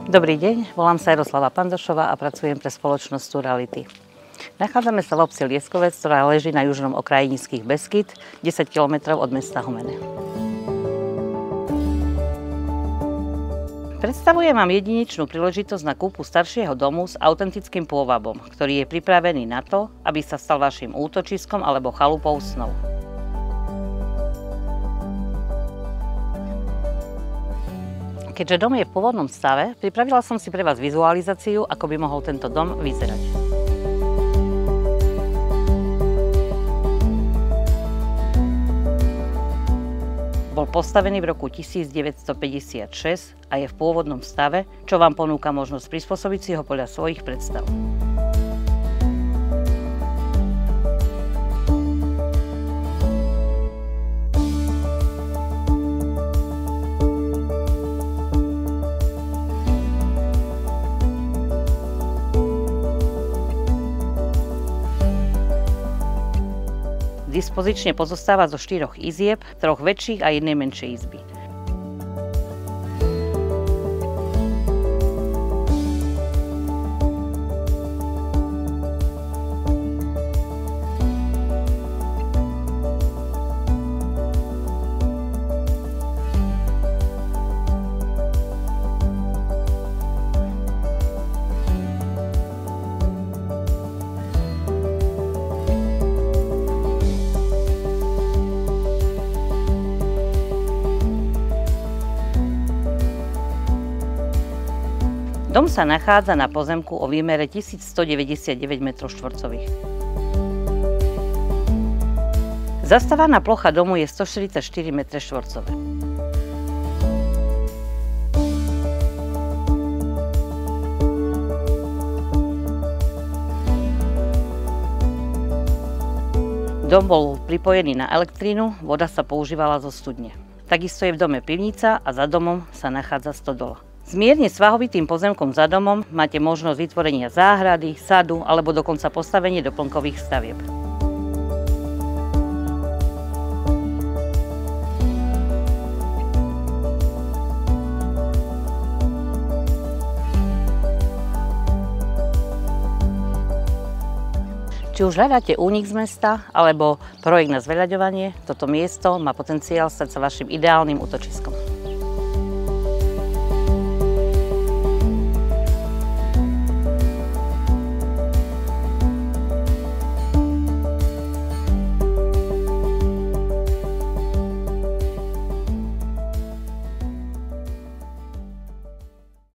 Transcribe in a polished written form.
Dobrý deň, volám sa Jaroslava Pandošová a pracujem pre spoločnosť Turality. Nachádzame sa v obci Lieskovec, ktorá leží na južnom okraji Nízkych Beskyd, 10 km od mesta Humene. Predstavujem vám jedinečnú príležitosť na kúpu staršieho domu s autentickým pôvabom, ktorý je pripravený na to, aby sa stal vašim útočiskom alebo chalupou snov. Keďže dom je v pôvodnom stave, pripravila som si pre vás vizualizáciu, ako by mohol tento dom vyzerať. Bol postavený v roku 1956 a je v pôvodnom stave, čo vám ponúka možnosť prispôsobiť si ho podľa svojich predstav. Dispozične pozostáva zo 4 izieb, 3 väčších a 1 menšej izby. Dom sa nachádza na pozemku o výmere 1199 m². Zastávaná plocha domu je 144 m². Dom bol pripojený na elektrínu, voda sa používala zo studne. Takisto je v dome pivnica a za domom sa nachádza stodola. S mierne svahovitým pozemkom za domom máte možnosť vytvorenia záhrady, sadu alebo dokonca postavenie doplnkových stavieb. Či už hľadáte únik z mesta alebo projekt na zveľaďovanie, toto miesto má potenciál stať sa vašim ideálnym útočiskom.